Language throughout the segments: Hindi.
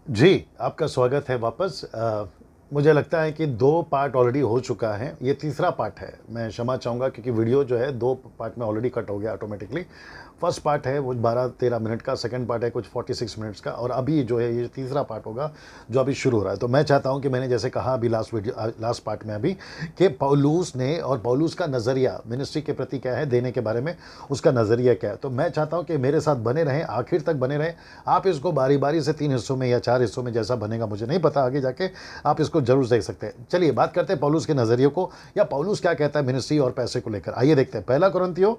जी, आपका स्वागत है वापस। मुझे लगता है कि 2 पार्ट ऑलरेडी हो चुका है, ये तीसरा पार्ट है। मैं क्षमा चाहूँगा क्योंकि वीडियो जो है 2 पार्ट में ऑलरेडी कट हो गया ऑटोमेटिकली। फर्स्ट पार्ट है वो 12-13 मिनट का, सेकंड पार्ट है कुछ 46 मिनट्स का और अभी जो है ये तीसरा पार्ट होगा जो अभी शुरू हो रहा है। तो मैं चाहता हूँ कि मैंने जैसे कहा अभी लास्ट पार्ट में अभी कि पौलुस ने और पौलुस का नज़रिया मिनिस्ट्री के प्रति क्या है, देने के बारे में उसका नज़रिया क्या है। तो मैं चाहता हूँ कि मेरे साथ बने रहें, आखिर तक बने रहें। आप इसको बारी-बारी से 3 हिस्सों में या 4 हिस्सों में जैसा बनेगा मुझे नहीं पता, आगे जाके आप इसको ज़रूर देख सकते हैं। चलिए बात करते हैं पौलुस के नज़रिए को या पौलुस क्या कहता है मिनिस्ट्री और पैसे को लेकर। आइए देखते हैं। पहला कुरिन्थियों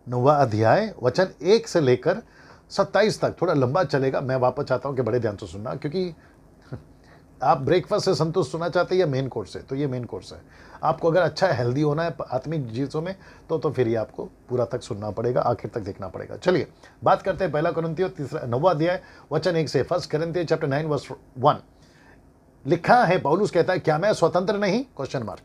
9वां अध्याय वचन 1 से लेकर 27 तक, थोड़ा लंबा चलेगा। मैं वापस चाहता हूं कि बड़े ध्यान से सुनना, क्योंकि आप ब्रेकफास्ट से संतुष्ट सुनना चाहते हैं या मेन कोर्स से, तो ये मेन कोर्स है। आपको अगर अच्छा हेल्दी होना है आत्मिक चीज़ों में तो फिर ये आपको पूरा तक सुनना पड़ेगा, आखिर तक देखना पड़ेगा। चलिए बात करते हैं पहला कुरिन्थियों 9वां अध्याय वचन 1 से। फर्स्ट कुरिन्थियों चैप्टर 9 वर्स 1 लिखा है, पौलुस कहता है, क्या मैं स्वतंत्र नहीं, क्वेश्चन मार्क।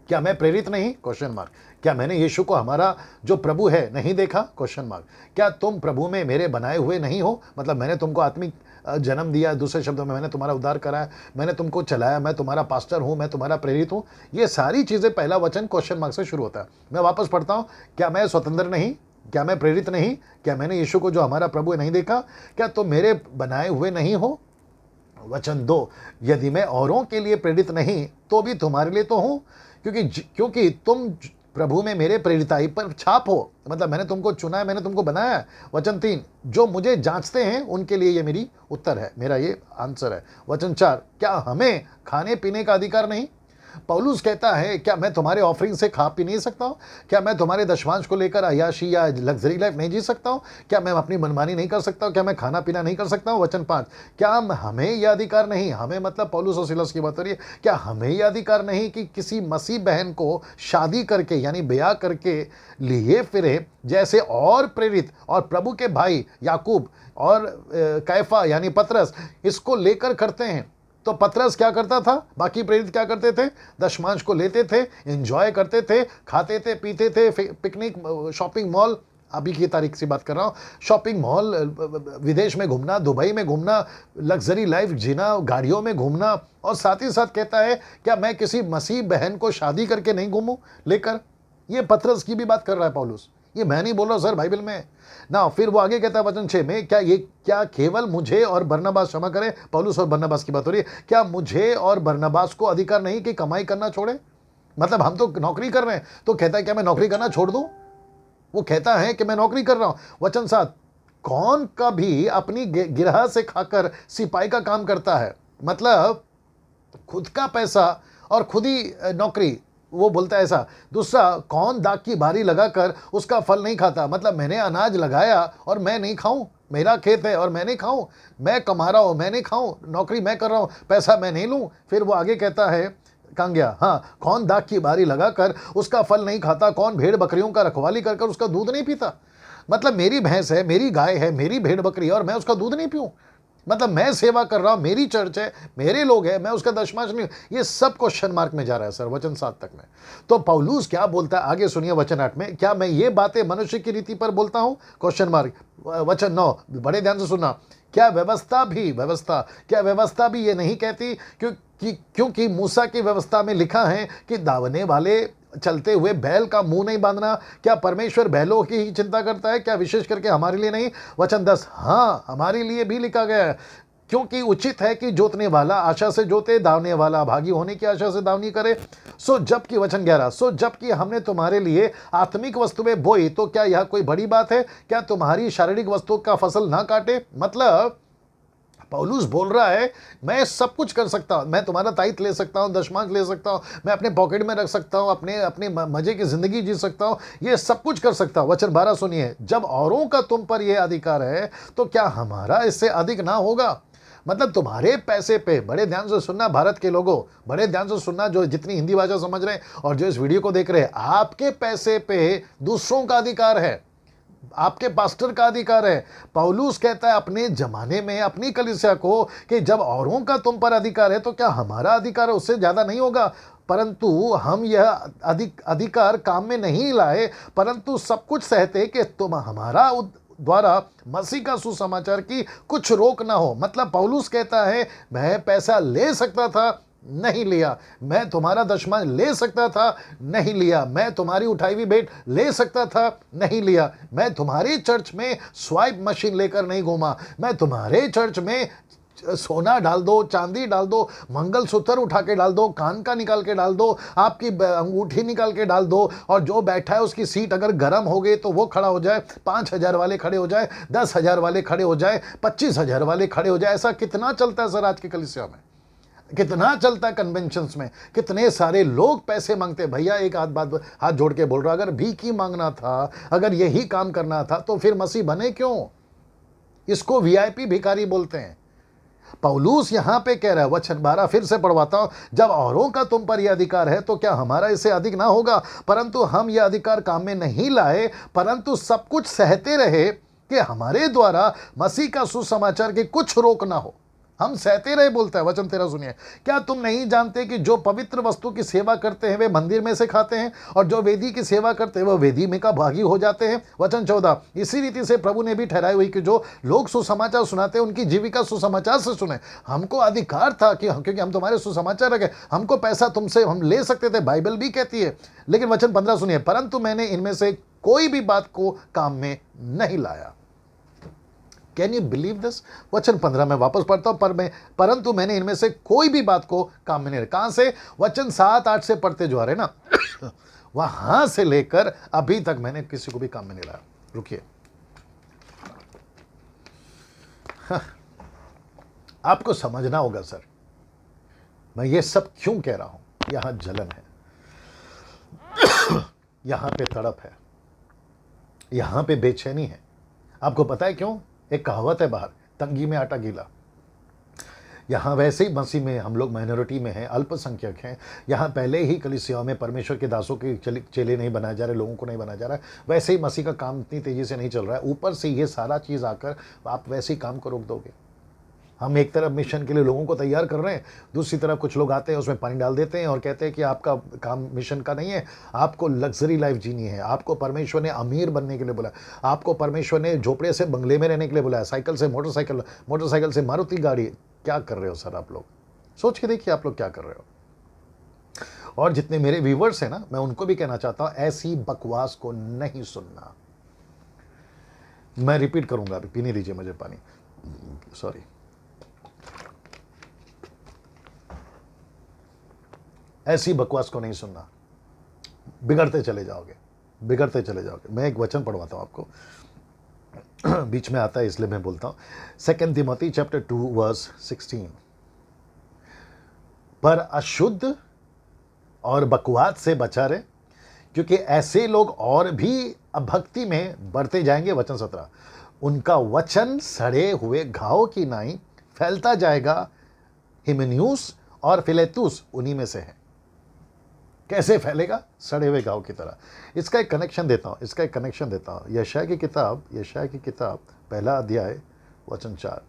क्या मैं प्रेरित नहीं, क्वेश्चन मार्क। क्या मैंने यीशु को हमारा जो प्रभु है नहीं देखा, क्वेश्चन मार्क। क्या तुम प्रभु में मेरे बनाए हुए नहीं हो, मतलब मैंने तुमको आत्मिक जन्म दिया, दूसरे शब्दों में मैंने तुम्हारा उद्धार कराया, मैंने तुमको चलाया, मैं तुम्हारा पास्टर हूं, मैं तुम्हारा प्रेरित हूं। ये सारी चीजें पहला वचन क्वेश्चन मार्क से शुरू होता है। मैं वापस पढ़ता हूं, क्या मैं स्वतंत्र नहीं, क्या मैं प्रेरित नहीं, क्या मैंने यीशु को जो हमारा प्रभु है नहीं देखा, क्या तुम मेरे बनाए हुए नहीं हो। वचन 2, यदि मैं औरों के लिए प्रेरित नहीं तो भी तुम्हारे लिए तो हूं, क्योंकि तुम प्रभु में मेरे प्रेरिताई पर छाप हो, मतलब मैंने तुमको चुना है, मैंने तुमको बनाया है। वचन 3, जो मुझे जांचते हैं उनके लिए ये मेरी उत्तर है, मेरा ये आंसर है। वचन 4, क्या हमें खाने पीने का अधिकार नहीं। पौलुस कहता है, क्या मैं तुम्हारे ऑफरिंग से खा पी नहीं सकता हूँ? क्या मैं तुम्हारे दशमांश को लेकर अय्याशी या लग्जरी लाइफ नहीं जी सकता हूँ? क्या मैं अपनी मनमानी नहीं कर सकता हूँ? क्या मैं खाना पीना नहीं कर सकता हूँ? वचन 5, क्या हमें यह अधिकार नहीं, हमें मतलब पौलुस और सिलस की बात हो रही है, क्या हमें यह अधिकार नहीं कि किसी मसीह बहन को शादी करके यानी ब्याह करके लिए फिरे, जैसे और प्रेरित और प्रभु के भाई याकूब और कैफा यानी पतरस इसको लेकर करते हैं। तो पतरस क्या करता था, बाकी प्रेरित क्या करते थे, दशमांश को लेते थे, एंजॉय करते थे, खाते थे, पीते थे, पिकनिक, शॉपिंग मॉल, अभी की तारीख से बात कर रहा हूँ, शॉपिंग मॉल, विदेश में घूमना, दुबई में घूमना, लग्जरी लाइफ जीना, गाड़ियों में घूमना। और साथ ही साथ कहता है, क्या मैं किसी मसीह बहन को शादी करके नहीं घूमूं लेकर। ये पतरस की भी बात कर रहा है पौलुस, ये मैं नहीं बोल रहा सर, बाइबल में ना। फिर वो आगे कहता है वचन 6 में, क्या केवल मुझे और बरनबास, क्षमा करें पौलुस और बरनबास की बात हो रही है, क्या मुझे और बरनबास को अधिकार नहीं कि कमाई करना छोड़े। मतलब हम तो नौकरी कर रहे हैं, तो कहता है क्या मैं नौकरी करना छोड़ दूं। वो कहता है कि मैं नौकरी कर रहा हूं। वचन 7, कौन का भी अपनी गिरह से खाकर सिपाही का काम करता है, मतलब खुद का पैसा और खुद ही नौकरी, वो बोलता है ऐसा। दूसरा, कौन दाग की बारी लगाकर उसका फल नहीं खाता, मतलब मैंने अनाज लगाया और मैं नहीं खाऊं, मेरा खेत है और मैं नहीं खाऊं, मैं कमा रहा हूं, मैं नहीं खाऊं, नौकरी मैं कर रहा हूं, पैसा मैं नहीं लूं। फिर वो आगे कहता है, कहाँ गया, हाँ, कौन दाग की बारी लगाकर उसका फल नहीं खाता, कौन भेड़ बकरियों का रखवाली कर उसका दूध नहीं पीता। मतलब मेरी भैंस है, मेरी गाय है, मेरी भेड़ बकरी है और मैं उसका दूध नहीं पीऊं। मतलब मैं सेवा कर रहा हूं, मेरी चर्च है, मेरे लोग हैं, मैं उसका दशमांश नहीं। ये सब क्वेश्चन मार्क में जा रहा है सर, वचन 7 तक में। तो पौलुस क्या बोलता है, आगे सुनिए वचन 8 में, क्या मैं ये बातें मनुष्य की रीति पर बोलता हूं, क्वेश्चन मार्क। वचन 9, बड़े ध्यान से सुनना, क्या व्यवस्था भी ये नहीं कहती, क्योंकि मूसा की व्यवस्था में लिखा है कि दावने वाले चलते हुए बैल का मुंह नहीं बांधना। क्या परमेश्वर बैलों की ही चिंता करता है, क्या विशेष करके हमारे लिए नहीं। वचन 10, हाँ, हमारे लिए भी लिखा गया है, क्योंकि उचित है कि जोतने वाला आशा से जोते, दावने वाला भागी होने की आशा से दावनी करे। जबकि वचन 11, जबकि हमने तुम्हारे लिए आत्मिक वस्तुएं बोई, तो क्या यह कोई बड़ी बात है, क्या तुम्हारी शारीरिक वस्तु का फसल ना काटे। मतलब पौलुस बोल रहा है, मैं सब कुछ कर सकता हूं, मैं तुम्हारा ताइत ले सकता हूं, दशमांश ले सकता हूं, मैं अपने पॉकेट में रख सकता हूं, अपने मजे की जिंदगी जी सकता हूं, ये सब कुछ कर सकता हूं। वचन 12 सुनिए, जब औरों का तुम पर यह अधिकार है तो क्या हमारा इससे अधिक ना होगा। मतलब तुम्हारे पैसे पे, बड़े ध्यान से सुनना भारत के लोगों, बड़े ध्यान से सुनना जो जितनी हिंदी भाषा समझ रहे हैं और जो इस वीडियो को देख रहे हैं, आपके पैसे पे दूसरों का अधिकार है, आपके पास्टर का अधिकार है। पौलुस कहता है अपने जमाने में अपनी कलीसिया को कि जब औरों का तुम पर अधिकार है तो क्या हमारा अधिकार उससे ज्यादा नहीं होगा। परंतु हम यह अधिकार काम में नहीं लाए, परंतु सब कुछ सहते कि तुम हमारा द्वारा मसीह का सुसमाचार की कुछ रोक ना हो। मतलब पौलुस कहता है मैं पैसा ले सकता था, नहीं लिया। मैं तुम्हारा दशमांश ले सकता था, नहीं लिया। मैं तुम्हारी उठाई हुई भेंट ले सकता था, नहीं लिया। मैं तुम्हारी चर्च में स्वाइप मशीन लेकर नहीं घूमा। मैं तुम्हारे चर्च में सोना डाल दो, चांदी डाल दो, मंगलसूत्र उठा के डाल दो, कान का निकाल के डाल दो, आपकी अंगूठी निकाल के डाल दो, और जो बैठा है उसकी सीट अगर गर्म हो गई तो वो खड़ा हो जाए, 5,000 वाले खड़े हो जाए, 10,000 वाले खड़े हो जाए, 25,000 वाले खड़े हो जाए। ऐसा कितना चलता है सर आज की कलीसिया में, कितना चलता है कन्वेंशंस में। कितने सारे लोग पैसे मांगते हैं। भैया एक हाथ जोड़ के बोल रहा, अगर भीख ही मांगना था, अगर यही काम करना था तो फिर मसीह बने क्यों? इसको वीआईपी भिखारी बोलते हैं। पौलुस यहां पे कह रहा है, वचन 12 फिर से पढ़वाता हूं, जब औरों का तुम पर यह अधिकार है तो क्या हमारा इससे अधिक ना होगा? परंतु हम यह अधिकार काम में नहीं लाए, परंतु सब कुछ सहते रहे कि हमारे द्वारा मसीह का सुसमाचार की कुछ रोक ना हो। हम सहते रहे बोलता है। वचन 13 सुनिए, क्या तुम नहीं जानते कि जो पवित्र वस्तु की सेवा करते हैं वे मंदिर में से खाते हैं, और जो वेदी की सेवा करते हैं वह वेदी में का भागी हो जाते हैं? वचन 14, इसी रीति से प्रभु ने भी ठहराई हुई कि जो लोग सुसमाचार सुनाते हैं उनकी जीविका सुसमाचार से सुने। हमको अधिकार था कि क्योंकि हम तुम्हारे सुसमाचार रखे, हमको पैसा तुमसे हम ले सकते थे, बाइबल भी कहती है। लेकिन वचन 15 सुनिए, परंतु मैंने इनमें से कोई भी बात को काम में नहीं लाया। Can you believe this? वचन 15 में वापस पढ़ता हूं, परंतु मैंने इनमें से कोई भी बात को काम में नहीं। कहां से? वचन 7-8 से पढ़ते जो आ रहे ना वहां से लेकर अभी तक मैंने किसी को भी काम में नहीं लाया। रुकिए, आपको समझना होगा सर, मैं ये सब क्यों कह रहा हूं। यहां जलन है, यहां पे तड़प है, यहां पे बेचैनी है। आपको पता है क्यों? एक कहावत है बाहर, तंगी में आटा गीला। यहाँ वैसे ही मसीह में हम लोग माइनॉरिटी में हैं, अल्पसंख्यक हैं। यहाँ पहले ही कलीसियाओं में परमेश्वर के दासों के चेले नहीं बनाए जा रहे, लोगों को नहीं बनाया जा रहा है। वैसे ही मसीह का काम इतनी तेज़ी से नहीं चल रहा है। ऊपर से ये सारा चीज़ आकर आप वैसे ही काम को रोक दोगे। हम एक तरफ मिशन के लिए लोगों को तैयार कर रहे हैं, दूसरी तरफ कुछ लोग आते हैं उसमें पानी डाल देते हैं और कहते हैं कि आपका काम मिशन का नहीं है, आपको लग्जरी लाइफ जीनी है, आपको परमेश्वर ने अमीर बनने के लिए बोला, आपको परमेश्वर ने झोपड़े से बंगले में रहने के लिए बोला, साइकिल से मोटरसाइकिल, मोटरसाइकिल से मारुति गाड़ी। क्या कर रहे हो सर आप लोग? सोच के देखिए आप लोग क्या कर रहे हो। और जितने मेरे व्यूवर्स हैं ना, मैं उनको भी कहना चाहता हूं, ऐसी बकवास को नहीं सुनना। मैं रिपीट करूंगा, अभी पीने दीजिए मुझे पानी, सॉरी। ऐसी बकवास को नहीं सुनना, बिगड़ते चले जाओगे, बिगड़ते चले जाओगे। मैं एक वचन पढ़वाता हूं आपको, बीच में आता है इसलिए मैं बोलता हूं। 2 तिमोथी चैप्टर 2 वर्स 16, पर अशुद्ध और बकवास से बचा रहे, क्योंकि ऐसे लोग और भी अभक्ति में बढ़ते जाएंगे। वचन 17, उनका वचन सड़े हुए घाव की नाई फैलता जाएगा। हिमेनियुस और फिलेतुस उन्हीं में से है। कैसे फैलेगा? सड़े हुए घाव की तरह। इसका एक कनेक्शन देता हूं, यशायाह की किताब 1 अध्याय वचन 4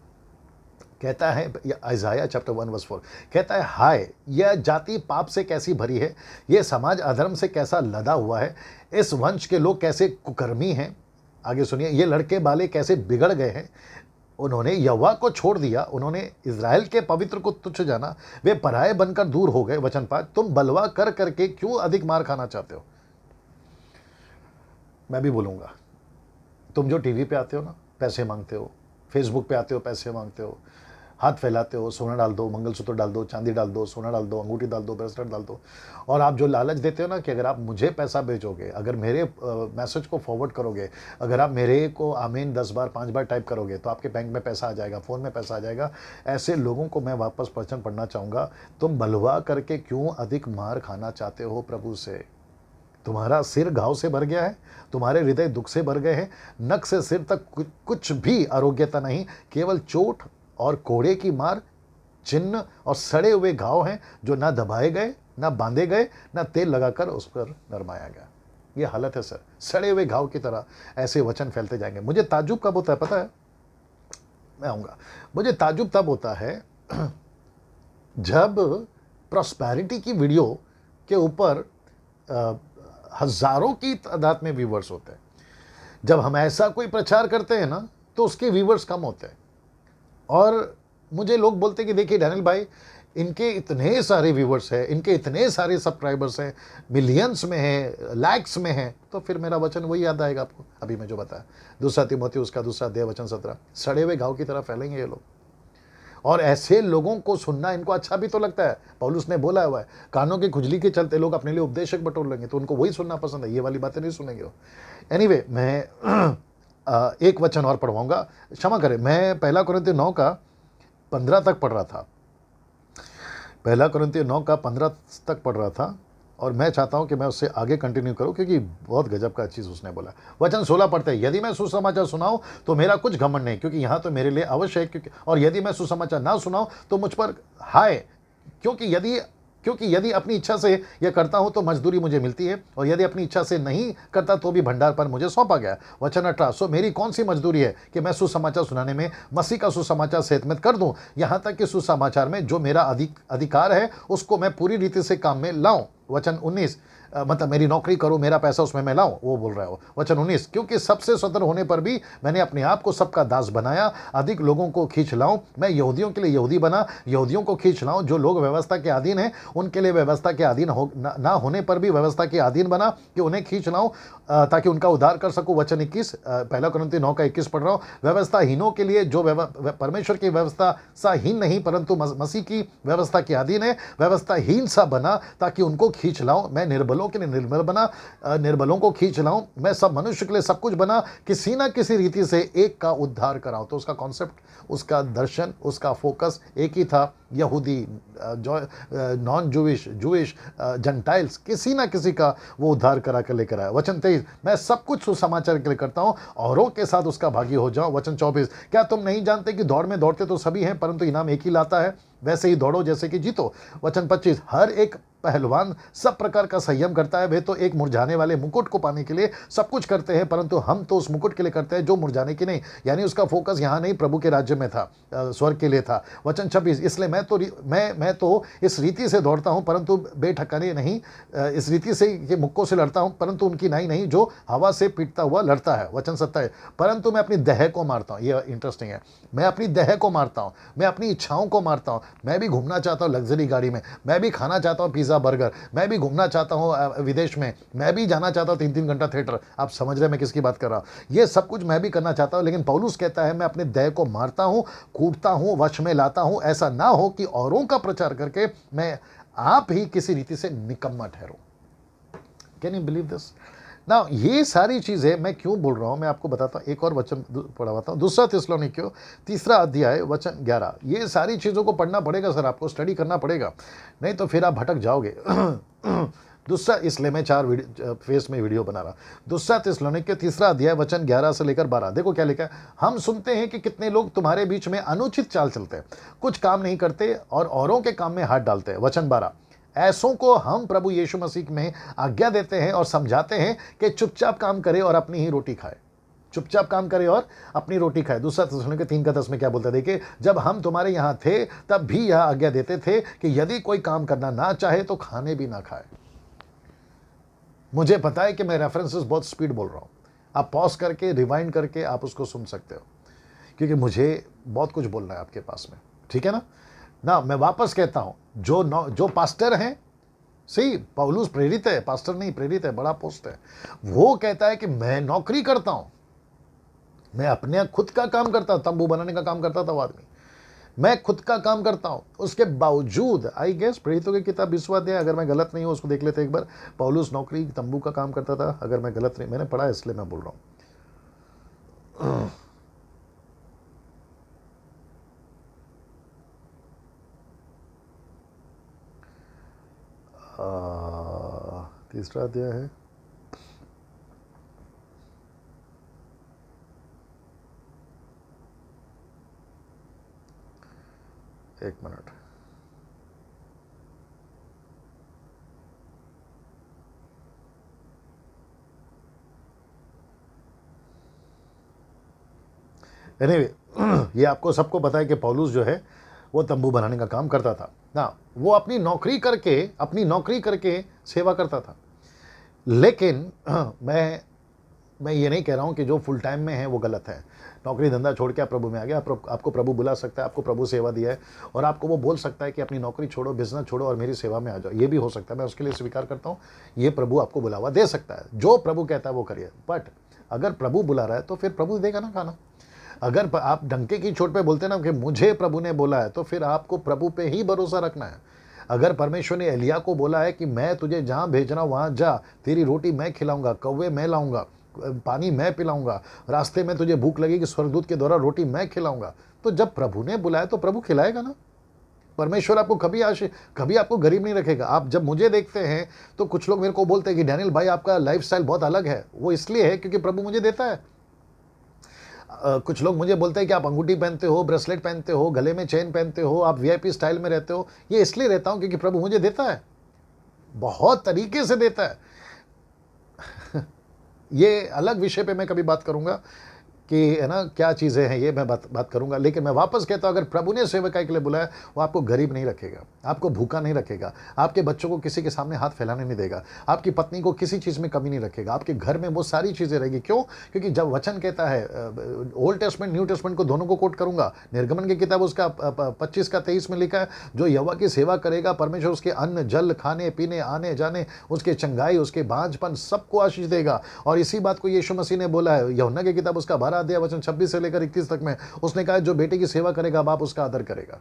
कहता है, इज़ाया चैप्टर 1 वर्स 4 कहता है, हाय यह जाति पाप से कैसी भरी है, यह समाज अधर्म से कैसा लदा हुआ है, इस वंश के लोग कैसे कुकर्मी हैं। आगे सुनिए, ये लड़के बाले कैसे बिगड़ गए हैं। उन्होंने यहोवा को छोड़ दिया, उन्होंने इज़राइल के पवित्र को तुच्छ जाना, वे पराये बनकर दूर हो गए। वचन 5, तुम बलवा कर करके क्यों अधिक मार खाना चाहते हो? मैं भी बोलूँगा, तुम जो टीवी पे आते हो ना, पैसे मांगते हो, फेसबुक पे आते हो, पैसे मांगते हो, हाथ फैलाते हो, सोना डाल दो, मंगलसूत्र डाल दो, चांदी डाल दो, सोना डाल दो, अंगूठी डाल दो, ब्रेसलेट डाल दो, और आप जो लालच देते हो ना कि अगर आप मुझे पैसा भेजोगे, अगर मेरे मैसेज को फॉरवर्ड करोगे, अगर आप मेरे को आमीन 10 बार 5 बार टाइप करोगे तो आपके बैंक में पैसा आ जाएगा, फ़ोन में पैसा आ जाएगा। ऐसे लोगों को मैं वापस वचन पढ़ना चाहूँगा, तुम बलवा करके क्यों अधिक मार खाना चाहते हो प्रभु से? तुम्हारा सिर घाव से भर गया है, तुम्हारे हृदय दुख से भर गए हैं, नक से सिर तक कुछ भी आरोग्यता नहीं, केवल चोट और कोड़े की मार, चिन्ह और सड़े हुए घाव हैं जो ना दबाए गए, ना बांधे गए, ना तेल लगाकर उस पर नरमाया गया। ये हालत है सर, सड़े हुए घाव की तरह ऐसे वचन फैलते जाएंगे। मुझे ताज्जुब कब होता है पता है? मैं आऊँगा। मुझे ताज्जुब तब होता है जब प्रॉस्पेरिटी की वीडियो के ऊपर हजारों की तादाद में व्यूवर्स होते हैं। जब हम ऐसा कोई प्रचार करते हैं ना, तो उसके व्यूवर्स कम होते हैं। और मुझे लोग बोलते हैं कि देखिए डैनियल भाई, इनके इतने सारे व्यूवर्स हैं, इनके इतने सारे सब्सक्राइबर्स हैं, मिलियंस में हैं, लैक्स में हैं, तो फिर मेरा वचन वही याद आएगा आपको, अभी मैं जो बताया, 2 तीमोथी उसका 2 अध्याय वचन 17। सड़े हुए घाव की तरह फैलेंगे ये लोग, और ऐसे लोगों को सुनना इनको अच्छा भी तो लगता है। पौलुस ने बोला हुआ है, कानों की खुजली के चलते लोग अपने लिए उपदेशक बटोर लेंगे, तो उनको वही सुनना पसंद है, ये वाली बातें नहीं सुनेंगे वो। एनीवे, मैं एक वचन और पढ़वाऊंगा, क्षमा करें, मैं 1 कुरिन्थियों 9 का 15 तक पढ़ रहा था। 1 कुरिन्थियों 9 का 15 तक पढ़ रहा था, और मैं चाहता हूं कि मैं उससे आगे कंटिन्यू करूं, क्योंकि बहुत गजब का चीज़ उसने बोला। वचन 16 पढ़ते हैं, यदि मैं सुसमाचार सुनाऊं तो मेरा कुछ घमंड नहीं, क्योंकि यहाँ तो मेरे लिए अवश्य है, क्योंकि और यदि मैं सुसमाचार ना सुनाऊं तो मुझ पर हाय, क्योंकि यदि अपनी इच्छा से यह करता हूं तो मजदूरी मुझे मिलती है, और यदि अपनी इच्छा से नहीं करता तो भी भंडार पर मुझे सौंपा गया। वचन 18, सो मेरी कौन सी मजदूरी है कि मैं सुसमाचार सुनाने में मसीह का सुसमाचार सेहतमंद कर दूं, यहाँ तक कि सुसमाचार में जो मेरा अधिकार है उसको मैं पूरी रीति से काम में लाऊं। वचन 19, मतलब मेरी नौकरी करो, मेरा पैसा उसमें मैं लाऊं, वो बोल रहा है वो। वचन 19, क्योंकि सबसे स्वतंत्र होने पर भी मैंने अपने आप को सबका दास बनाया, अधिक लोगों को खींच लाऊं। मैं यहूदियों के लिए यहूदी बना, यहूदियों को खींच लाऊं। जो लोग व्यवस्था के अधीन हैं उनके लिए व्यवस्था के अधीन ना होने पर भी व्यवस्था के अधीन बना, कि उन्हें खींच लाऊं ताकि उनका उद्धार कर सकूं। वचन 21, 1 कुरिन्थियों 9 का 21 पढ़ रहा हूं, व्यवस्थाहीनों के लिए जो परमेश्वर की व्यवस्था हीन नहीं परंतु मसीह की व्यवस्था के अधीन है, व्यवस्थाहीन सा बना ताकि उनको खींच लाऊं। मैं निर्बलों के लिए निर्बल बना, निर्बलों को खींच लाऊं। मैं सब मनुष्य के लिए सब कुछ बना, किसी ना किसी रीति से एक का उद्धार कराऊं। तो उसका कॉन्सेप्ट, उसका दर्शन, उसका फोकस एक ही था, यहूदी, नॉन जूविश, जंटाइल्स, किसी ना किसी का वो उद्धार करा कर लेकर आया। वचन 23, मैं सब कुछ सुसमाचार के लिए करता हूं, औरों के साथ उसका भागी हो जाऊं। वचन 24, क्या तुम नहीं जानते कि दौड़ में दौड़ते तो सभी हैं परंतु इनाम एक ही लाता है, वैसे ही दौड़ो जैसे कि जीतो। वचन 25, हर एक पहलवान सब प्रकार का संयम करता है, वे तो एक मुरझाने वाले मुकुट को पाने के लिए सब कुछ करते हैं, परंतु हम तो उस मुकुट के लिए करते हैं जो मुरझाने की नहीं। यानी उसका फोकस यहाँ नहीं, प्रभु के राज्य में था, स्वर्ग के लिए था। वचन 26, इसलिए मैं तो इस रीति से दौड़ता हूँ परंतु बेठकाने नहीं, इस रीति से के मुक्कों से लड़ता हूँ परंतु उनकी नहीं जो हवा से पीटता हुआ लड़ता है। वचन 27, परंतु मैं अपनी देह को मारता हूँ। ये इंटरेस्टिंग है, मैं अपनी देह को मारता हूँ, मैं अपनी इच्छाओं को मारता हूँ। मैं भी घूमना चाहता हूँ लग्जरी गाड़ी में, मैं भी खाना चाहता हूँ पिज्ज़ा बर्गर, मैं भी घूमना चाहता हूँ विदेश में, मैं भी जाना चाहता हूँ 3-3 घंटा थिएटर। आप समझ रहे हैं मैं किसकी बात कर रहा हूँ? ये सब कुछ मैं भी करना चाहता हूँ, लेकिन पौलुस कहता है मैं अपने देह को मारता हूँ, कूटता हूँ, वश में लाता हूँ, ऐसा ना हो कि औरों का प्रचार करके मैं आप ही किसी रीति से निकम्मा ठहरूं। Can you believe this? ना, ये सारी चीज़ें मैं क्यों बोल रहा हूँ, मैं आपको बताता हूँ। एक और वचन पढ़ाता हूँ, 2 थिस्सलुनीकियों 3 अध्याय वचन 11। ये सारी चीज़ों को पढ़ना पड़ेगा सर, आपको स्टडी करना पड़ेगा, नहीं तो फिर आप भटक जाओगे। दूसरा, इसलिए मैं 4 फेस में वीडियो बना रहा। 2 थिस्सलुनीकियों 3 अध्याय वचन 11 से लेकर 12, देखो क्या लिखा है। हम सुनते हैं कि कितने लोग तुम्हारे बीच में अनुचित चाल चलते हैं, कुछ काम नहीं करते और औरों के काम में हाथ डालते हैं। वचन 12, ऐसों को हम प्रभु यीशु मसीह में आज्ञा देते हैं और समझाते हैं कि चुपचाप काम करे और अपनी ही रोटी खाए, चुपचाप काम करे और अपनी रोटी खाए। 2 थिस्सलुनीकियों 3:10 में क्या बोलता है, देखिए, जब हम तुम्हारे यहाँ थे तब भी यह आज्ञा देते थे कि यदि कोई काम करना ना चाहे तो खाने भी ना खाए। मुझे पता है कि मैं रेफरेंसेस बहुत स्पीड बोल रहा हूँ, आप पॉज करके रिवाइंड करके आप उसको सुन सकते हो, क्योंकि मुझे बहुत कुछ बोलना है आपके पास में, ठीक है ना। मैं वापस कहता हूँ, जो पास्टर हैं, सही, पौलुस प्रेरित है, पास्टर नहीं, प्रेरित है, बड़ा पोस्ट है। वो कहता है कि मैं नौकरी करता हूँ, मैं अपने खुद का काम करता, तंबू बनाने का काम करता था वो आदमी, मैं खुद का काम करता हूं। उसके बावजूद, आई गेस प्रेरितों की किताब 20वां अध्याय, अगर मैं गलत नहीं हूं उसको देख लेते एक बार। पौलुस नौकरी तंबू का काम करता था, अगर मैं गलत नहीं, मैंने पढ़ा इसलिए मैं बोल रहा हूं। 3 अध्याय है, एक मिनट, एनीवे, ये आपको सबको पता है कि पौलुस जो है वो तंबू बनाने का काम करता था ना। वो अपनी नौकरी करके सेवा करता था। लेकिन मैं मैं ये नहीं कह रहा हूँ कि जो फुल टाइम में है वो गलत है। नौकरी धंधा छोड़ के आप प्रभु में आ गए, आपको प्रभु बुला सकता है, आपको प्रभु सेवा दिया है और आपको वो बोल सकता है कि अपनी नौकरी छोड़ो, बिजनेस छोड़ो और मेरी सेवा में आ जाओ। ये भी हो सकता है, मैं उसके लिए स्वीकार करता हूँ। ये प्रभु आपको बुलावा दे सकता है, जो प्रभु कहता है वो करिए। बट अगर प्रभु बुला रहा है तो फिर प्रभु देगा ना खाना। अगर आप डंके की चोट पे बोलते ना कि मुझे प्रभु ने बोला है, तो फिर आपको प्रभु पे ही भरोसा रखना है। अगर परमेश्वर ने एलिया को बोला है कि मैं तुझे जहाँ भेज रहा हूँ वहाँ जा, तेरी रोटी मैं खिलाऊंगा, कौवे मैं लाऊंगा, पानी मैं पिलाऊंगा, रास्ते में तुझे भूख लगेगी, स्वर्गदूत के द्वारा रोटी मैं खिलाऊंगा, तो जब प्रभु ने बुलाया तो प्रभु खिलाएगा ना। परमेश्वर आपको कभी आपको गरीब नहीं रखेगा। आप जब मुझे देखते हैं तो कुछ लोग मेरे को बोलते हैं कि डैनियल भाई आपका लाइफस्टाइल बहुत अलग है। वो इसलिए है क्योंकि प्रभु मुझे देता है। कुछ लोग मुझे बोलते हैं कि आप अंगूठी पहनते हो, ब्रेसलेट पहनते हो, गले में चेन पहनते हो, आप वीआईपी स्टाइल में रहते हो। ये इसलिए रहता हूं क्योंकि प्रभु मुझे देता है, बहुत तरीके से देता है। ये अलग विषय पे मैं कभी बात करूंगा कि है ना क्या चीज़ें हैं, ये मैं बात करूंगा। लेकिन मैं वापस कहता हूं, अगर प्रभु ने सेवकाई के लिए बुलाया, वो आपको गरीब नहीं रखेगा, आपको भूखा नहीं रखेगा, आपके बच्चों को किसी के सामने हाथ फैलाने नहीं देगा, आपकी पत्नी को किसी चीज़ में कमी नहीं रखेगा, आपके घर में वो सारी चीज़ें रहेगी। क्यों? क्योंकि जब वचन कहता है, ओल्ड टेस्टमेंट न्यू टेस्टमेंट को दोनों को कोट करूंगा, निर्गमन की किताब उसका 25 का 23 में लिखा है, जो यहोवा की सेवा करेगा परमेश्वर उसके अन्न जल, खाने पीने, आने जाने, उसके चंगाई, उसके बांझपन सबको आशीष देगा। और इसी बात को यीशु मसीह ने बोला है यूहन्ना की किताब उसका 12 अध्याय वचन 26 से लेकर 31 तक में। उसने कहा जो बेटे की सेवा करेगा बाप उसका आदर करेगा।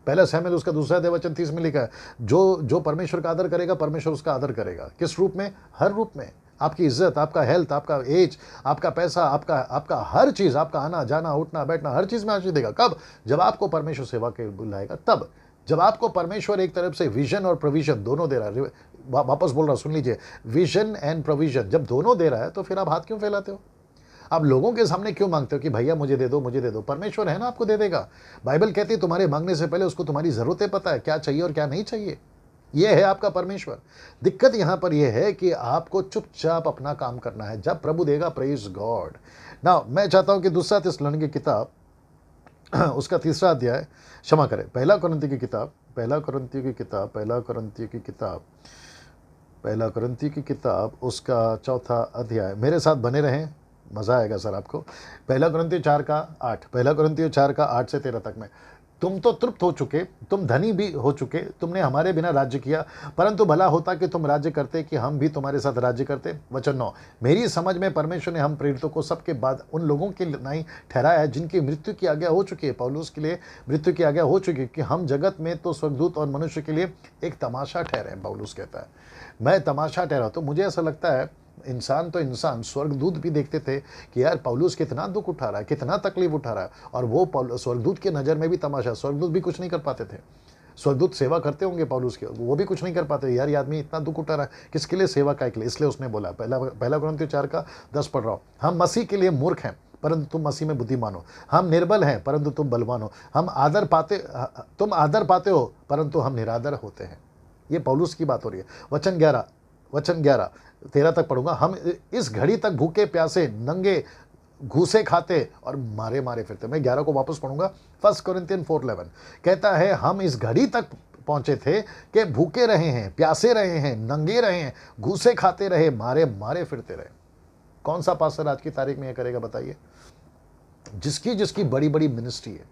पहला शमूएल उसका 2 अध्याय वचन 30 में लिखा है, जो परमेश्वर का आदर करेगा परमेश्वर उसका आदर करेगा। किस रूप में? हर रूप में। आपकी इज्जत, आपका हेल्थ, आपका एज, आपका पैसा, आपका हर चीज, आपका आना जाना उठना बैठना, हर चीज में आशीष देगा। कब? जब आपको परमेश्वर सेवा के बुलाएगा। तब जब आपको परमेश्वर एक तरफ से विजन और प्रोविजन दोनों दे रहा है, वापस बोल रहा, सुन लीजिए, विजन एंड प्रोविजन जब दोनों दे रहा है तो फिर आप हाथ क्यों फैलाते हो? आप लोगों के सामने क्यों मांगते हो कि भैया मुझे दे दो, मुझे दे दो? परमेश्वर है ना, आपको दे देगा। बाइबल कहती है तुम्हारे मांगने से पहले उसको तुम्हारी जरूरतें पता है, क्या चाहिए और क्या नहीं चाहिए। यह है आपका परमेश्वर। दिक्कत यहां पर यह है कि आपको चुपचाप अपना काम करना है। जब प्रभु देगा, प्रेज गॉड। नाउ मैं चाहता हूं कि दूसरा थिस्सलुनीके की किताब उसका 3 अध्याय, क्षमा करें, पहला कुरिन्थियों की किताब उसका 4 अध्याय। मेरे साथ बने रहें, मजा आएगा सर आपको। पहला कुरिन्थियों 4 का 8 से 13 तक में। तुम तो तृप्त हो चुके, तुम धनी भी हो चुके, तुमने हमारे बिना राज्य किया, परंतु भला होता कि तुम राज्य करते, कि हम भी तुम्हारे साथ राज्य करते। वचन 9, मेरी समझ में परमेश्वर ने हम प्रेरितों को सबके बाद उन लोगों के नहीं ठहराया है जिनकी मृत्यु की आज्ञा हो चुकी है। पौलुस के लिए मृत्यु की आज्ञा हो चुकी है कि हम जगत में तो स्वर्गदूत और मनुष्य के लिए एक तमाशा ठहरे। पौलुस कहता है मैं तमाशा ठहरा। तो मुझे ऐसा लगता है इंसान तो इंसान, स्वर्गदूत भी देखते थे कि यार पौलुस कितना दुख उठा रहा है, कितना तकलीफ उठा रहा है, और वो स्वर्गदूत के नज़र में भी तमाशा। स्वर्गदूत भी कुछ नहीं कर पाते थे। स्वर्गदूत सेवा करते होंगे पौलुस के, वो भी कुछ नहीं कर पाते। यार ये आदमी इतना दुख उठा रहा है, किसके लिए? सेवा का के लिए। इसलिए उसने बोला, पहला कुरिन्थियों 4 का 10 पढ़ रहा हूँ, हम मसीह के लिए मूर्ख हैं परंतु तुम मसीह में बुद्धिमान हो, हम निर्बल हैं परंतु तुम बलवान हो, तुम आदर पाते हो परंतु हम निरादर होते हैं। ये पौलुस की बात हो रही है। वचन 11 13 तक पढ़ूंगा। हम इस घड़ी तक भूखे प्यासे, नंगे, घूसे खाते और मारे मारे फिरते। मैं 11 को वापस पढ़ूंगा। 1 कोरिन्थियन 4:11 कहता है हम इस घड़ी तक पहुंचे थे कि भूखे रहे हैं, प्यासे रहे हैं, नंगे रहे हैं, घूसे खाते रहे, मारे मारे फिरते रहे। कौन सा पास्टर आज की तारीख में यह करेगा बताइए? जिसकी बड़ी बड़ी मिनिस्ट्री है,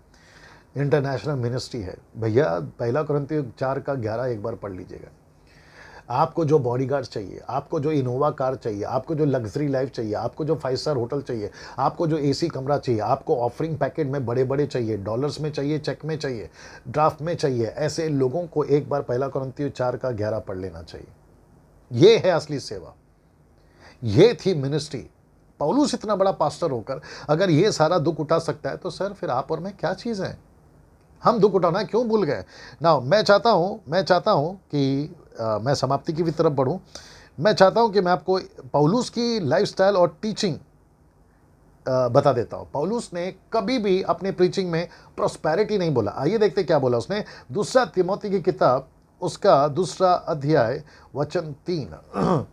इंटरनेशनल मिनिस्ट्री है। भैया पहला कुरिन्थियों 4 का 11 एक बार पढ़ लीजिएगा। आपको जो बॉडीगार्ड चाहिए, आपको जो इनोवा कार चाहिए, आपको जो लग्जरी लाइफ चाहिए, आपको जो 5 स्टार होटल चाहिए, आपको जो एसी कमरा चाहिए, आपको ऑफरिंग पैकेट में बड़े बड़े चाहिए, डॉलर्स में चाहिए, चेक में चाहिए, ड्राफ्ट में चाहिए, ऐसे लोगों को एक बार पहला कुरिन्थियों 4 का 11 पढ़ लेना चाहिए। ये है असली सेवा, ये थी मिनिस्ट्री। पौलुस इतना बड़ा पास्टर होकर अगर ये सारा दुख उठा सकता है, तो सर फिर आप और मैं क्या चीज़ है? हम दुख उठाना क्यों भूल गए? ना मैं चाहता हूं कि मैं समाप्ति की भी तरफ बढ़ूं। मैं चाहता हूं कि मैं आपको पौलुस की लाइफस्टाइल और टीचिंग बता देता हूं। पौलुस ने कभी भी अपने प्रीचिंग में प्रॉस्पेरिटी नहीं बोला। आइए देखते क्या बोला उसने। 2 तिमोथी की किताब उसका 2 अध्याय वचन 3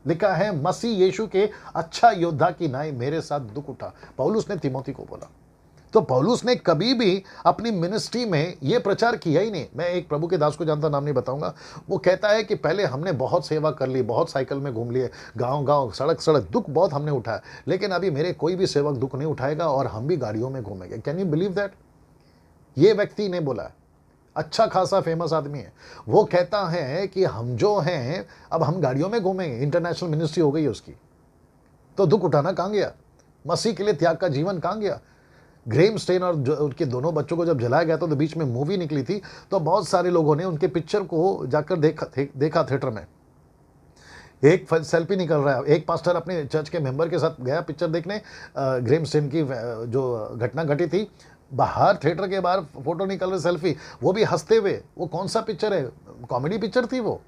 लिखा है, मसीह यीशु के अच्छा योद्धा की नाई मेरे साथ दुख उठा। पौलुस ने तिमोथी को बोला। तो पौलुस ने कभी भी अपनी मिनिस्ट्री में ये प्रचार किया ही नहीं। मैं एक प्रभु के दास को जानता, नाम नहीं बताऊंगा, वो कहता है कि पहले हमने बहुत सेवा कर ली, बहुत साइकिल में घूम लिए, गांव गांव सड़क सड़क दुख बहुत हमने उठाया, लेकिन अभी मेरे कोई भी सेवक दुख नहीं उठाएगा और हम भी गाड़ियों में घूमेंगे। Can you believe that? ये व्यक्ति ने बोला, अच्छा खासा फेमस आदमी है, वो कहता है कि हम जो हैं अब हम गाड़ियों में घूमेंगे। इंटरनेशनल मिनिस्ट्री हो गई है उसकी, तो दुख उठाना कहाँ गया? मसीह के लिए त्याग का जीवन कहाँ गया? ग्रेम स्टेन और उनके दोनों बच्चों को जब जलाया गया तो बीच में मूवी निकली थी, तो बहुत सारे लोगों ने उनके पिक्चर को जाकर देखा थिएटर में। एक सेल्फी निकल रहा है, एक पास्टर अपने चर्च के मेंबर के साथ गया पिक्चर देखने, ग्रेम स्टेन की जो घटना घटी थी, बाहर थिएटर के बाहर फोटो निकल रहे, सेल्फी, वो भी हंसते हुए। वो कौन सा पिक्चर है? कॉमेडी पिक्चर थी वो,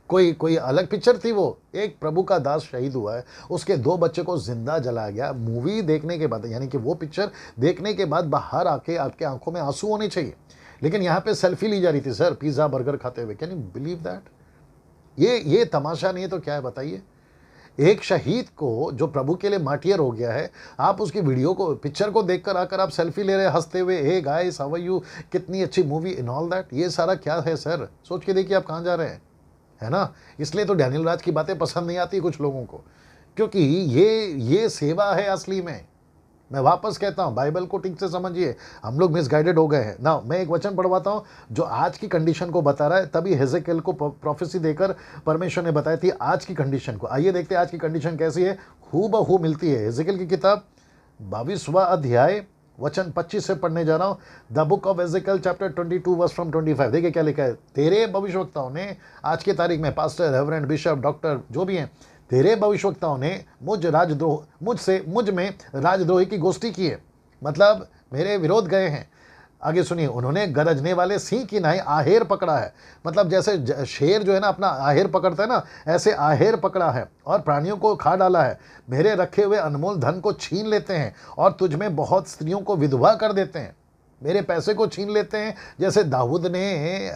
कोई अलग पिक्चर थी वो? एक प्रभु का दास शहीद हुआ है, उसके 2 बच्चे को जिंदा जलाया गया। मूवी देखने के बाद, यानी कि वो पिक्चर देखने के बाद बाहर आके आपके आंखों में आंसू होने चाहिए, लेकिन यहाँ पे सेल्फी ली जा रही थी सर, पिज्जा बर्गर खाते हुए। Can you believe that? ये तमाशा नहीं है तो क्या है बताइए? एक शहीद को जो प्रभु के लिए मार्टियर हो गया है, आप उसकी वीडियो को, पिक्चर को देखकर आकर आप सेल्फी ले रहे हैं हंसते हुए, hey guys how are you, कितनी अच्छी मूवी इन ऑल दैट। ये सारा क्या है सर? सोच के देखिए आप कहाँ जा रहे हैं, है ना? इसलिए तो डैनियल राज की बातें पसंद नहीं आती कुछ लोगों को, क्योंकि ये सेवा है असली में। मैं वापस कहता हूं, बाइबल को ठीक से समझिए, हम लोग मिसगाइडेड हो गए हैं ना। मैं एक वचन पढ़वाता हूं जो आज की कंडीशन को बता रहा है, तभी हेजेकिएल को प्रोफेसी देकर परमेश्वर ने बताई थी आज की कंडीशन को। आइए देखते हैं आज की कंडीशन कैसी है, हूबहू मिलती है। हेजेकिएल की किताब 22वां अध्याय वचन 25 से पढ़ने जा रहा हूं। The book of Ezekiel chapter 22 verse from 25। देखिए क्या लिखा है। तेरे भविष्यवक्ताओं ने, आज की तारीख में पास्टर, रेवरेंड, बिशप, डॉक्टर जो भी हैं, तेरे भविष्यवक्ताओं ने मुझ में राजद्रोही की गोष्ठी की है, मतलब मेरे विरोध गए हैं। आगे सुनिए, उन्होंने गरजने वाले सिंह की नाई आहेर पकड़ा है, मतलब जैसे शेर जो है ना अपना आहेर पकड़ता है ना, ऐसे आहेर पकड़ा है और प्राणियों को खा डाला है। मेरे रखे हुए अनमोल धन को छीन लेते हैं और तुझ में बहुत स्त्रियों को विधवा कर देते हैं। मेरे पैसे को छीन लेते हैं, जैसे दाऊद ने